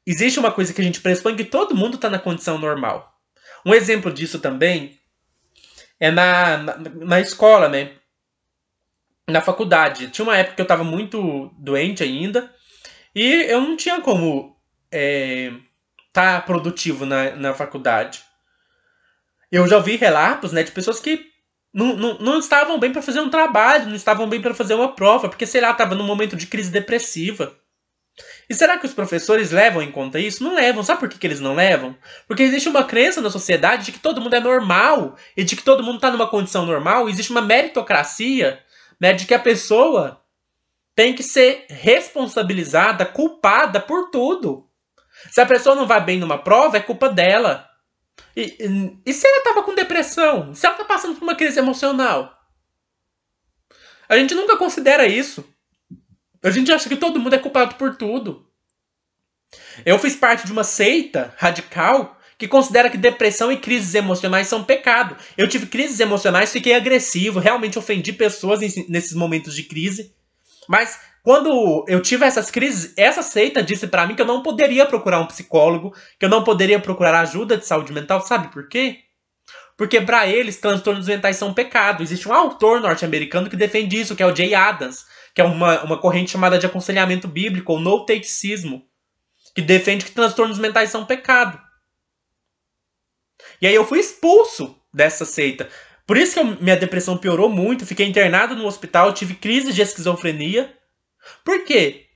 Existe uma coisa que a gente pressupõe que todo mundo tá na condição normal. Um exemplo disso também é na escola, né? Na faculdade. Tinha uma época que eu tava muito doente ainda e eu não tinha como tá produtivo na faculdade. Eu já ouvi relatos, né, de pessoas que não estavam bem para fazer um trabalho, não estavam bem para fazer uma prova, porque, sei lá, tava num momento de crise depressiva. E será que os professores levam em conta isso? Não levam. Sabe por que eles não levam? Porque existe uma crença na sociedade de que todo mundo é normal e de que todo mundo está numa condição normal. Existe uma meritocracia, né, de que a pessoa tem que ser responsabilizada, culpada por tudo. Se a pessoa não vai bem numa prova, é culpa dela. E se ela estava com depressão? Se ela está passando por uma crise emocional? A gente nunca considera isso. A gente acha que todo mundo é culpado por tudo. Eu fiz parte de uma seita radical que considera que depressão e crises emocionais são pecado. Eu tive crises emocionais, fiquei agressivo, realmente ofendi pessoas nesses momentos de crise. Mas quando eu tive essas crises, essa seita disse pra mim que eu não poderia procurar um psicólogo, que eu não poderia procurar ajuda de saúde mental. Sabe por quê? Porque pra eles, transtornos mentais são pecado. Existe um autor norte-americano que defende isso, que é o Jay Adams, que é uma corrente chamada de aconselhamento bíblico, ou no-takeismo, que defende que transtornos mentais são pecado. E aí eu fui expulso dessa seita. Por isso que minha depressão piorou muito, fiquei internado no hospital, tive crise de esquizofrenia. Por quê?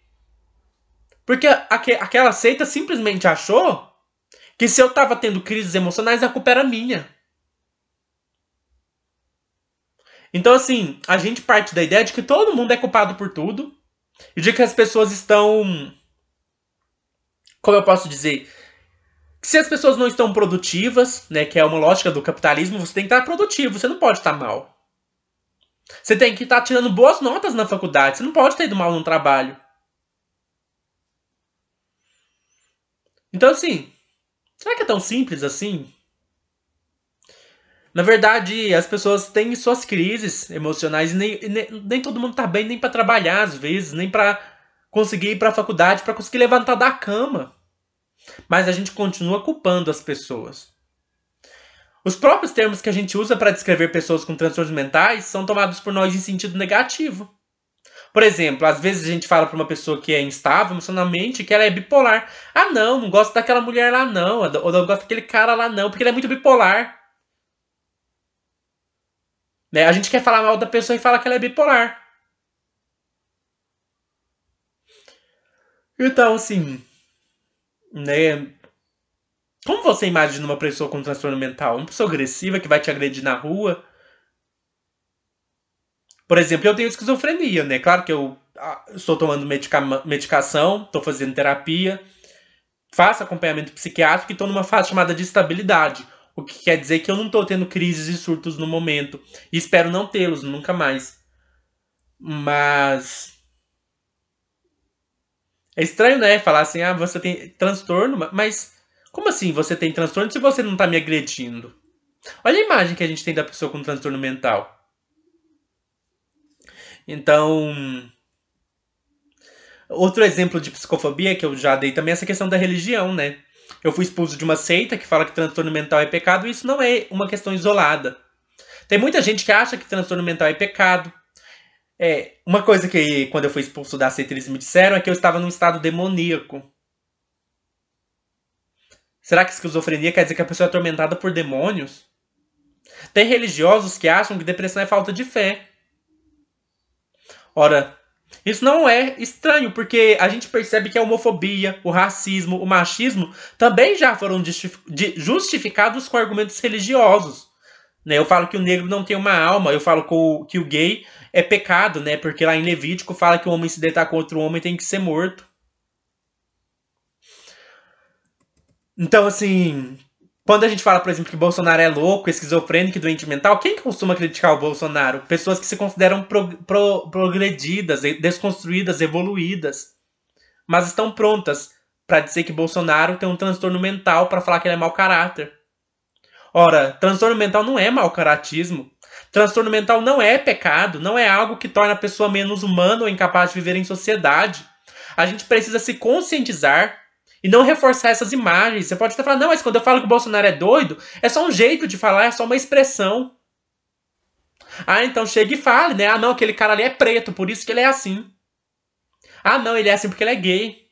Porque aquela seita simplesmente achou que se eu tava tendo crises emocionais, a culpa era minha. Então, assim, a gente parte da ideia de que todo mundo é culpado por tudo e de que as pessoas estão... Como eu posso dizer? Se as pessoas não estão produtivas, né, que é uma lógica do capitalismo, você tem que estar produtivo, você não pode estar mal. Você tem que estar tirando boas notas na faculdade, você não pode ter ido mal no trabalho. Então, assim, será que é tão simples assim? Na verdade, as pessoas têm suas crises emocionais e nem todo mundo tá bem nem pra trabalhar, às vezes, nem pra conseguir ir pra faculdade, pra conseguir levantar da cama. Mas a gente continua culpando as pessoas. Os próprios termos que a gente usa para descrever pessoas com transtornos mentais são tomados por nós em sentido negativo. Por exemplo, às vezes a gente fala para uma pessoa que é instável emocionalmente que ela é bipolar. Ah, não gosto daquela mulher lá não, ou não gosto daquele cara lá não, porque ele é muito bipolar. Né? A gente quer falar mal da pessoa e fala que ela é bipolar. Então, assim, né? Como você imagina uma pessoa com transtorno mental? Uma pessoa agressiva que vai te agredir na rua? Por exemplo, eu tenho esquizofrenia, né? Claro que eu estou tomando medicação, estou fazendo terapia, faço acompanhamento psiquiátrico e estou numa fase chamada de estabilidade. O que quer dizer que eu não estou tendo crises e surtos no momento. E espero não tê-los, nunca mais. Mas é estranho, né? Falar assim, você tem transtorno, mas como assim você tem transtorno se você não está me agredindo? Olha a imagem que a gente tem da pessoa com transtorno mental. Então, outro exemplo de psicofobia que eu já dei também é essa questão da religião, né? Eu fui expulso de uma seita que fala que transtorno mental é pecado e isso não é uma questão isolada. Tem muita gente que acha que transtorno mental é pecado. Uma coisa que quando eu fui expulso da seita eles me disseram é que eu estava num estado demoníaco. Será que esquizofrenia quer dizer que a pessoa é atormentada por demônios? Tem religiosos que acham que depressão é falta de fé. Ora, isso não é estranho, porque a gente percebe que a homofobia, o racismo, o machismo também já foram justificados com argumentos religiosos. Né? Eu falo que o negro não tem uma alma, eu falo que o gay é pecado, né? Porque lá em Levítico fala que o homem se deitar com outro homem tem que ser morto. Então, assim, quando a gente fala, por exemplo, que Bolsonaro é louco, esquizofrênico e doente mental, quem que costuma criticar o Bolsonaro? Pessoas que se consideram progredidas, desconstruídas, evoluídas, mas estão prontas pra dizer que Bolsonaro tem um transtorno mental pra falar que ele é mau caráter. Ora, transtorno mental não é mau caratismo. Transtorno mental não é pecado, não é algo que torna a pessoa menos humana ou incapaz de viver em sociedade. A gente precisa se conscientizar e não reforçar essas imagens. Você pode até falar, não, mas quando eu falo que o Bolsonaro é doido, é só um jeito de falar, é só uma expressão. Ah, então chega e fale, né? Ah, não, aquele cara ali é preto, por isso que ele é assim. Ah, não, ele é assim porque ele é gay.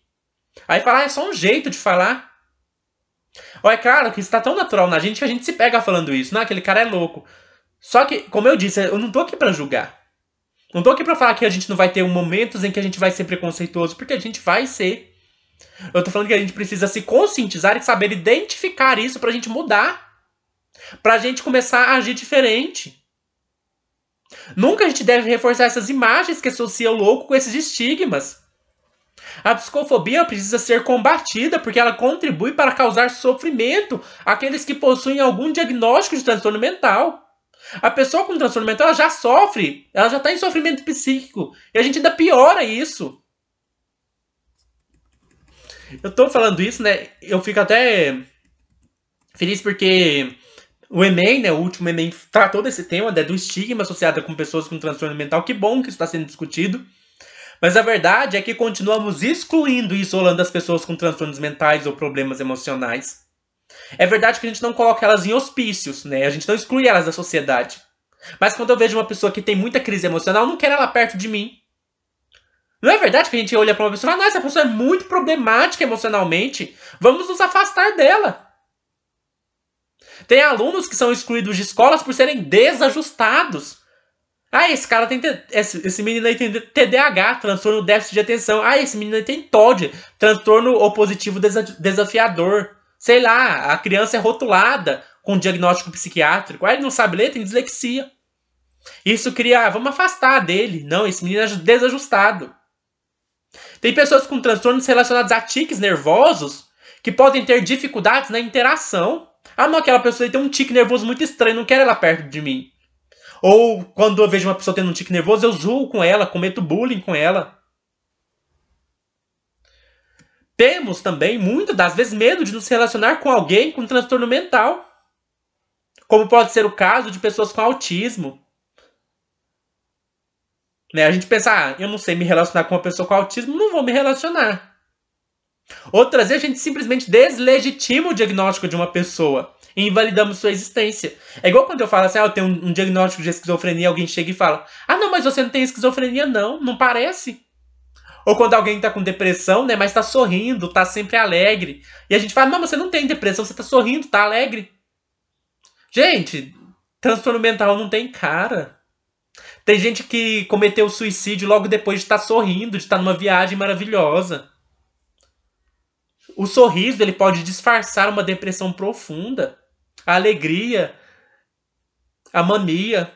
Aí fala, ah, é só um jeito de falar. Ó, é claro que isso tá tão natural na gente que a gente se pega falando isso. Não, aquele cara é louco. Só que, como eu disse, eu não tô aqui pra julgar. Não tô aqui pra falar que a gente não vai ter momentos em que a gente vai ser preconceituoso, porque a gente vai ser. Eu tô falando que a gente precisa se conscientizar e saber identificar isso pra gente mudar. Pra gente começar a agir diferente. Nunca a gente deve reforçar essas imagens que associam o louco com esses estigmas. A psicofobia precisa ser combatida porque ela contribui para causar sofrimento àqueles que possuem algum diagnóstico de transtorno mental. A pessoa com transtorno mental ela já sofre, ela já está em sofrimento psíquico. E a gente ainda piora isso. Eu tô falando isso, né? Eu fico até feliz porque o Enem, né? O último Enem tratou desse tema, né, do estigma associado com pessoas com transtorno mental. Que bom que isso está sendo discutido. Mas a verdade é que continuamos excluindo e isolando as pessoas com transtornos mentais ou problemas emocionais. É verdade que a gente não coloca elas em hospícios, né? A gente não exclui elas da sociedade. Mas quando eu vejo uma pessoa que tem muita crise emocional, eu não quero ela perto de mim. Não é verdade que a gente olha para uma pessoa e fala, nossa, essa pessoa é muito problemática emocionalmente, vamos nos afastar dela. Tem alunos que são excluídos de escolas por serem desajustados. Ah, esse cara tem. Esse menino aí tem TDAH, transtorno déficit de atenção. Ah, esse menino aí tem TOD, transtorno opositivo desafiador. Sei lá, a criança é rotulada com diagnóstico psiquiátrico. Ah, ele não sabe ler, tem dislexia. Isso cria. Vamos afastar dele. Não, esse menino é desajustado. Tem pessoas com transtornos relacionados a tiques nervosos que podem ter dificuldades na interação. Ah, não, aquela pessoa aí tem um tique nervoso muito estranho, não quero ela perto de mim. Ou quando eu vejo uma pessoa tendo um tique nervoso, eu julgo com ela, cometo bullying com ela. Temos também, muitas das vezes, medo de nos relacionar com alguém com transtorno mental. Como pode ser o caso de pessoas com autismo. Né? A gente pensa, ah, eu não sei me relacionar com uma pessoa com autismo, não vou me relacionar. Outras vezes a gente simplesmente deslegitima o diagnóstico de uma pessoa e invalidamos sua existência. É igual quando eu falo assim, ah, eu tenho um diagnóstico de esquizofrenia, alguém chega e fala, ah, não, mas você não tem esquizofrenia não, não parece. Ou quando alguém tá com depressão, né, mas tá sorrindo, tá sempre alegre. E a gente fala, não, você não tem depressão, você tá sorrindo, tá alegre. Gente, transtorno mental não tem cara. Tem gente que cometeu suicídio logo depois de estar sorrindo, de estar numa viagem maravilhosa. O sorriso ele pode disfarçar uma depressão profunda, a alegria, a mania.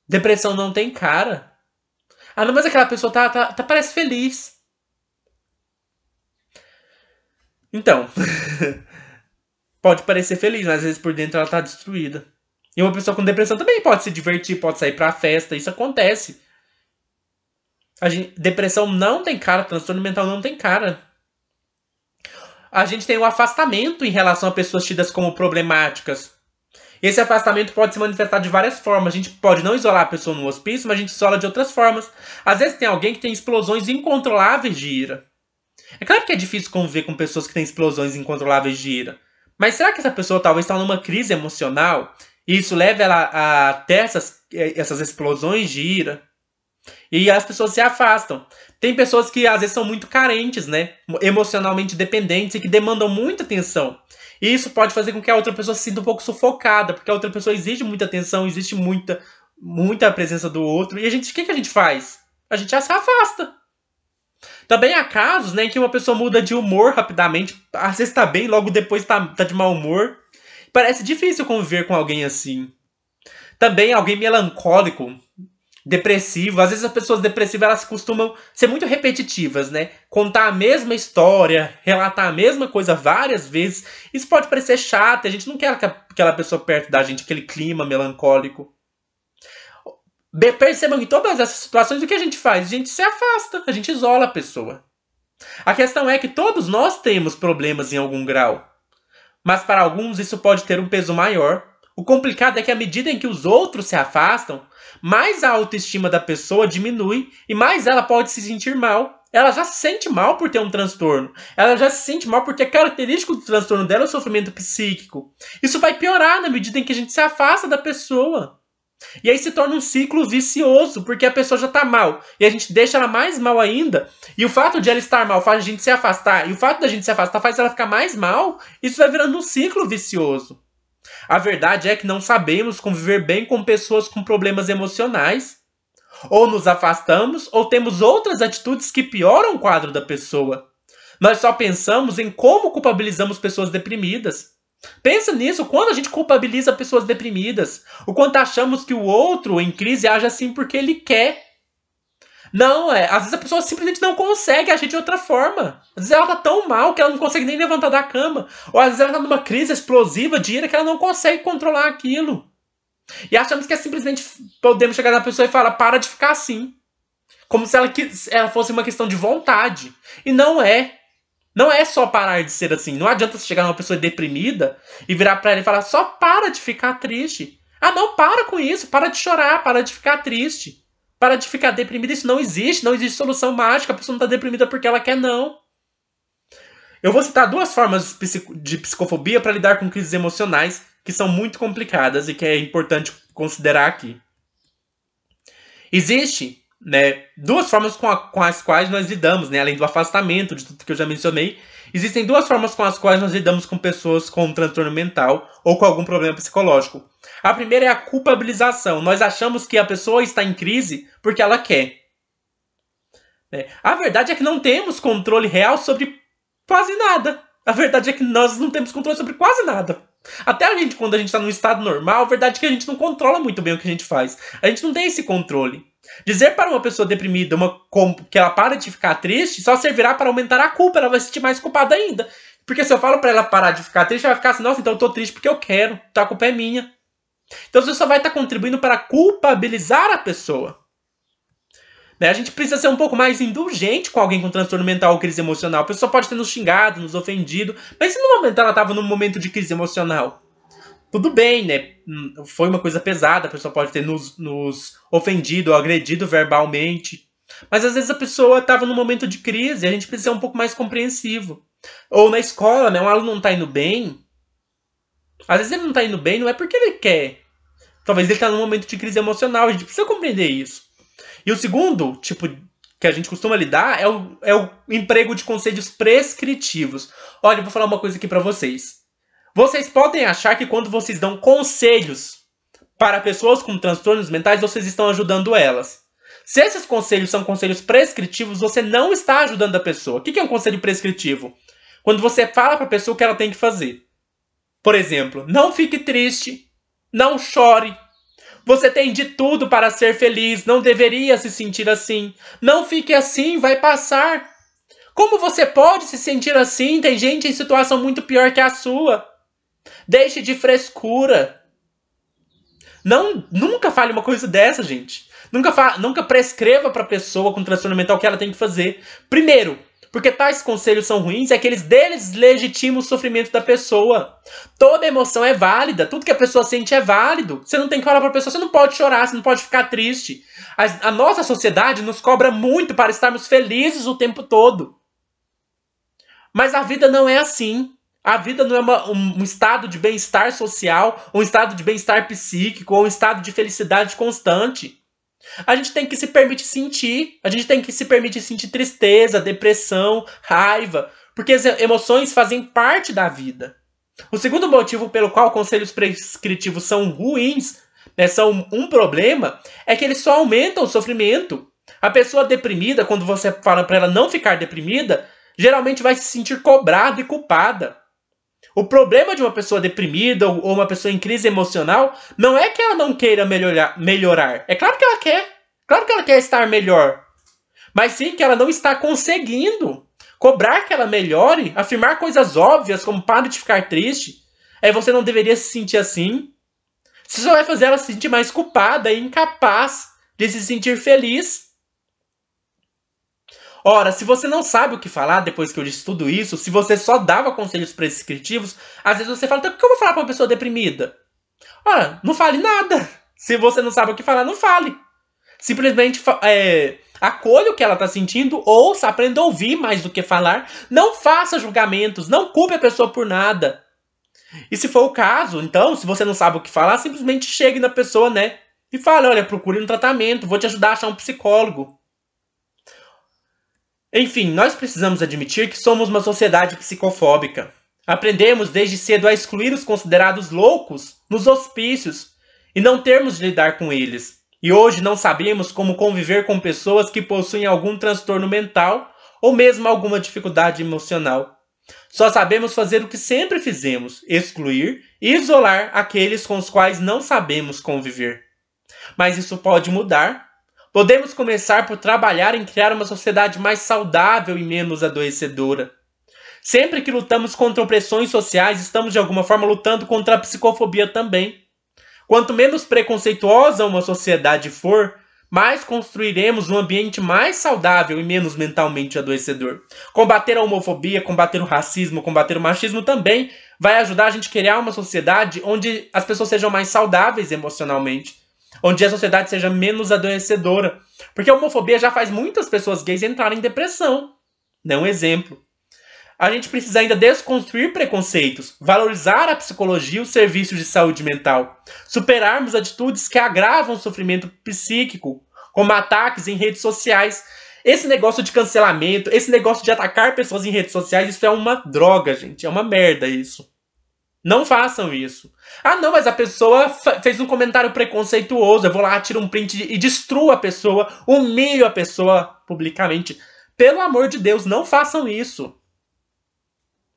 Depressão não tem cara. Ah, não, mas aquela pessoa parece feliz. Então, pode parecer feliz, mas às vezes por dentro ela tá destruída. E uma pessoa com depressão também pode se divertir, pode sair pra festa, isso acontece. Depressão não tem cara, transtorno mental não tem cara. A gente tem um afastamento em relação a pessoas tidas como problemáticas. Esse afastamento pode se manifestar de várias formas. A gente pode não isolar a pessoa no hospício, mas a gente isola de outras formas. Às vezes tem alguém que tem explosões incontroláveis de ira. É claro que é difícil conviver com pessoas que têm explosões incontroláveis de ira. Mas será que essa pessoa talvez está numa crise emocional e isso leva ela a ter essas explosões de ira? E as pessoas se afastam. Tem pessoas que às vezes são muito carentes, né? Emocionalmente dependentes e que demandam muita atenção. E isso pode fazer com que a outra pessoa se sinta um pouco sufocada, porque a outra pessoa exige muita atenção, existe muita presença do outro. E o que a gente faz? A gente já se afasta. Também há casos, né, em que uma pessoa muda de humor rapidamente, às vezes tá bem, logo depois tá de mau humor. Parece difícil conviver com alguém assim. Também alguém melancólico, depressivo. Às vezes as pessoas depressivas elas costumam ser muito repetitivas, né? Contar a mesma história, relatar a mesma coisa várias vezes. Isso pode parecer chato, a gente não quer aquela pessoa perto da gente, aquele clima melancólico. Percebam que em todas essas situações o que a gente faz? A gente se afasta, a gente isola a pessoa. A questão é que todos nós temos problemas em algum grau, mas para alguns isso pode ter um peso maior. O complicado é que à medida em que os outros se afastam, mais a autoestima da pessoa diminui e mais ela pode se sentir mal. Ela já se sente mal por ter um transtorno. Ela já se sente mal porque a característica do transtorno dela é o sofrimento psíquico. Isso vai piorar na medida em que a gente se afasta da pessoa. E aí se torna um ciclo vicioso, porque a pessoa já tá mal. E a gente deixa ela mais mal ainda. E o fato de ela estar mal faz a gente se afastar. E o fato da gente se afastar faz ela ficar mais mal. Isso vai virando um ciclo vicioso. A verdade é que não sabemos conviver bem com pessoas com problemas emocionais. Ou nos afastamos, ou temos outras atitudes que pioram o quadro da pessoa. Nós só pensamos em como culpabilizamos pessoas deprimidas. Pensa nisso, quando a gente culpabiliza pessoas deprimidas, o quanto achamos que o outro em crise age assim porque ele quer. Não, às vezes a pessoa simplesmente não consegue agir de outra forma. Às vezes ela tá tão mal que ela não consegue nem levantar da cama. Ou às vezes ela tá numa crise explosiva de ira que ela não consegue controlar aquilo. E achamos que simplesmente podemos chegar na pessoa e falar, para de ficar assim. Como se ela fosse uma questão de vontade. E não é. Não é só parar de ser assim. Não adianta você chegar numa pessoa deprimida e virar pra ela e falar, só para de ficar triste. Ah, não, para com isso. Para de chorar, para de ficar triste. Para de ficar deprimida. Isso não existe. Não existe solução mágica. A pessoa não tá deprimida porque ela quer, não. Eu vou citar duas formas de psicofobia para lidar com crises emocionais que são muito complicadas e que é importante considerar aqui. Existe, né, duas formas com as quais nós lidamos, né, além do afastamento, de tudo que eu já mencionei. Existem duas formas com as quais nós lidamos com pessoas com um transtorno mental ou com algum problema psicológico. A primeira é a culpabilização. Nós achamos que a pessoa está em crise porque ela quer. A verdade é que não temos controle real sobre quase nada. A verdade é que nós não temos controle sobre quase nada. Até a gente, quando a gente está num estado normal, a verdade é que a gente não controla muito bem o que a gente faz. A gente não tem esse controle. Dizer para uma pessoa deprimida que ela para de ficar triste só servirá para aumentar a culpa. Ela vai se sentir mais culpada ainda. Porque se eu falo para ela parar de ficar triste, ela vai ficar assim, nossa, então eu tô triste porque eu quero. Então a culpa é minha. Então você só vai estar contribuindo para culpabilizar a pessoa. A gente precisa ser um pouco mais indulgente com alguém com transtorno mental ou crise emocional. A pessoa pode ter nos xingado, nos ofendido, mas se no momento ela estava num momento de crise emocional, tudo bem, né? Foi uma coisa pesada, a pessoa pode ter nos ofendido ou agredido verbalmente. Mas às vezes a pessoa estava num momento de crise e a gente precisa ser um pouco mais compreensivo. Ou na escola, né? Um aluno não está indo bem. Às vezes ele não está indo bem, não é porque ele quer. Talvez ele está num momento de crise emocional, a gente precisa compreender isso. E o segundo tipo que a gente costuma lidar é o emprego de conselhos prescritivos. Olha, eu vou falar uma coisa aqui pra vocês. Vocês podem achar que quando vocês dão conselhos para pessoas com transtornos mentais, vocês estão ajudando elas. Se esses conselhos são conselhos prescritivos, você não está ajudando a pessoa. O que é um conselho prescritivo? Quando você fala para a pessoa o que ela tem que fazer. Por exemplo, não fique triste, não chore. Você tem de tudo para ser feliz, não deveria se sentir assim. Não fique assim, vai passar. Como você pode se sentir assim? Tem gente em situação muito pior que a sua. Deixe de frescura. Nunca fale uma coisa dessa, gente. Nunca prescreva para a pessoa com transtorno mental o que ela tem que fazer. Primeiro, porque tais conselhos são ruins, é que eles deslegitimam o sofrimento da pessoa. Toda emoção é válida, tudo que a pessoa sente é válido. Você não tem que falar para a pessoa, você não pode chorar, você não pode ficar triste. A nossa sociedade nos cobra muito para estarmos felizes o tempo todo. Mas a vida não é assim. A vida não é um estado de bem-estar social, um estado de bem-estar psíquico, ou um estado de felicidade constante. A gente tem que se permitir sentir. A gente tem que se permitir sentir tristeza, depressão, raiva. Porque as emoções fazem parte da vida. O segundo motivo pelo qual conselhos prescritivos são ruins, né, são um problema, é que eles só aumentam o sofrimento. A pessoa deprimida, quando você fala para ela não ficar deprimida, geralmente vai se sentir cobrada e culpada. O problema de uma pessoa deprimida ou uma pessoa em crise emocional não é que ela não queira melhorar. É claro que ela quer. Claro que ela quer estar melhor. Mas sim que ela não está conseguindo. Cobrar que ela melhore, afirmar coisas óbvias como pare de ficar triste. Aí você não deveria se sentir assim. Isso só vai fazer ela se sentir mais culpada e incapaz de se sentir feliz. Ora, se você não sabe o que falar depois que eu disse tudo isso, se você só dava conselhos prescritivos, às vezes você fala, então o que eu vou falar pra uma pessoa deprimida? Ora, não fale nada. Se você não sabe o que falar, não fale. Simplesmente acolha o que ela tá sentindo, ouça, aprenda a ouvir mais do que falar. Não faça julgamentos, não culpe a pessoa por nada. E se for o caso, então, se você não sabe o que falar, simplesmente chegue na pessoa, né? E fale, olha, procure um tratamento, vou te ajudar a achar um psicólogo. Enfim, nós precisamos admitir que somos uma sociedade psicofóbica. Aprendemos desde cedo a excluir os considerados loucos nos hospícios e não termos de lidar com eles. E hoje não sabemos como conviver com pessoas que possuem algum transtorno mental ou mesmo alguma dificuldade emocional. Só sabemos fazer o que sempre fizemos: excluir e isolar aqueles com os quais não sabemos conviver. Mas isso pode mudar. Podemos começar por trabalhar em criar uma sociedade mais saudável e menos adoecedora. Sempre que lutamos contra opressões sociais, estamos de alguma forma lutando contra a psicofobia também. Quanto menos preconceituosa uma sociedade for, mais construiremos um ambiente mais saudável e menos mentalmente adoecedor. Combater a homofobia, combater o racismo, combater o machismo também vai ajudar a gente a criar uma sociedade onde as pessoas sejam mais saudáveis emocionalmente. Onde a sociedade seja menos adoecedora. Porque a homofobia já faz muitas pessoas gays entrarem em depressão. Não é um exemplo. A gente precisa ainda desconstruir preconceitos, valorizar a psicologia e os serviços de saúde mental, superarmos atitudes que agravam o sofrimento psíquico, como ataques em redes sociais. Esse negócio de cancelamento, esse negócio de atacar pessoas em redes sociais, isso é uma droga, gente. É uma merda isso. Não façam isso. Ah, não, mas a pessoa fez um comentário preconceituoso. Eu vou lá, tiro um print e destruo a pessoa, humilho a pessoa publicamente. Pelo amor de Deus, não façam isso.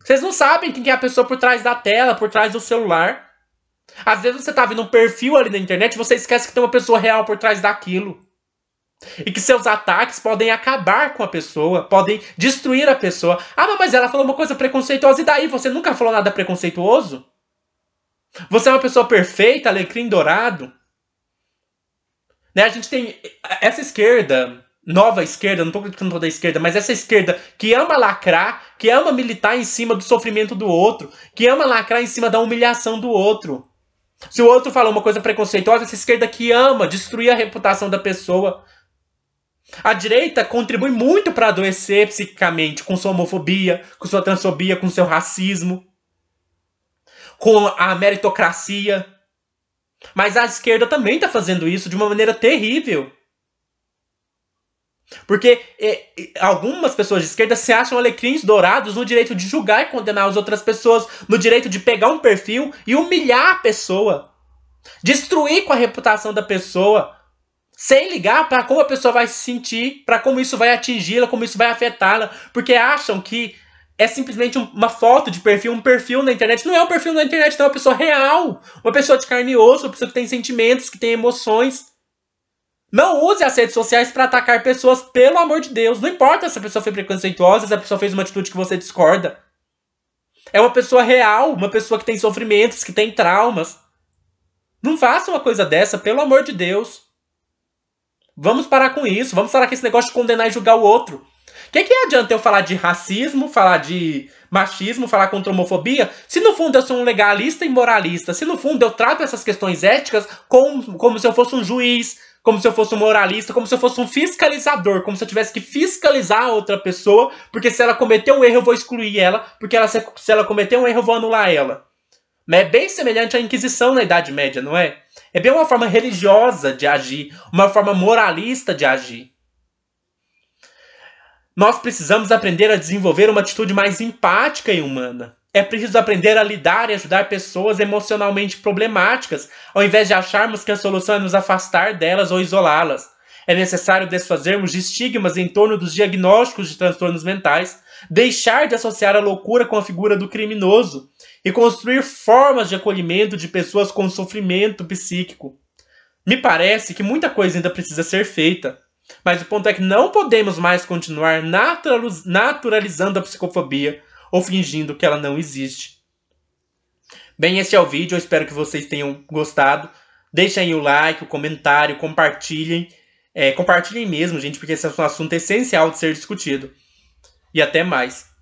Vocês não sabem quem é a pessoa por trás da tela, por trás do celular. Às vezes você tá vendo um perfil ali na internet e você esquece que tem uma pessoa real por trás daquilo. E que seus ataques podem acabar com a pessoa, podem destruir a pessoa. Ah, mas ela falou uma coisa preconceituosa, e daí? Você nunca falou nada preconceituoso? Você é uma pessoa perfeita, alecrim dourado? Né? A gente tem essa esquerda, nova esquerda, não tô criticando toda a esquerda, mas essa esquerda que ama lacrar, que ama militar em cima do sofrimento do outro, que ama lacrar em cima da humilhação do outro. Se o outro fala uma coisa preconceituosa, essa esquerda que ama destruir a reputação da pessoa. A direita contribui muito para adoecer psiquicamente com sua homofobia, com sua transfobia, com seu racismo, com a meritocracia. Mas a esquerda também está fazendo isso de uma maneira terrível. Porque algumas pessoas de esquerda se acham alecrins dourados no direito de julgar e condenar as outras pessoas, no direito de pegar um perfil e humilhar a pessoa, destruir com a reputação da pessoa, sem ligar para como a pessoa vai se sentir, para como isso vai atingi-la, como isso vai afetá-la, porque acham que é simplesmente uma foto de perfil, um perfil na internet. Não é um perfil na internet, não é uma pessoa real, uma pessoa de carne e osso, uma pessoa que tem sentimentos, que tem emoções. Não use as redes sociais para atacar pessoas, pelo amor de Deus. Não importa se a pessoa foi preconceituosa, se a pessoa fez uma atitude que você discorda. É uma pessoa real, uma pessoa que tem sofrimentos, que tem traumas. Não faça uma coisa dessa, pelo amor de Deus. Vamos parar com isso. Vamos parar com esse negócio de condenar e julgar o outro. O que adianta eu falar de racismo, falar de machismo, falar contra a homofobia, se no fundo eu sou um legalista e moralista? Se no fundo eu trato essas questões éticas como se eu fosse um juiz, como se eu fosse um moralista, como se eu fosse um fiscalizador, como se eu tivesse que fiscalizar a outra pessoa, porque se ela cometeu um erro eu vou excluir ela, porque se ela cometeu um erro eu vou anular ela. É bem semelhante à Inquisição na Idade Média, não é? É bem uma forma religiosa de agir, uma forma moralista de agir. Nós precisamos aprender a desenvolver uma atitude mais empática e humana. É preciso aprender a lidar e ajudar pessoas emocionalmente problemáticas, ao invés de acharmos que a solução é nos afastar delas ou isolá-las. É necessário desfazermos de estigmas em torno dos diagnósticos de transtornos mentais, deixar de associar a loucura com a figura do criminoso e construir formas de acolhimento de pessoas com sofrimento psíquico. Me parece que muita coisa ainda precisa ser feita, mas o ponto é que não podemos mais continuar naturalizando a psicofobia ou fingindo que ela não existe. Bem, esse é o vídeo, eu espero que vocês tenham gostado. Deixem aí o like, o comentário, compartilhem. Compartilhem mesmo, gente, porque esse é um assunto essencial de ser discutido. E até mais.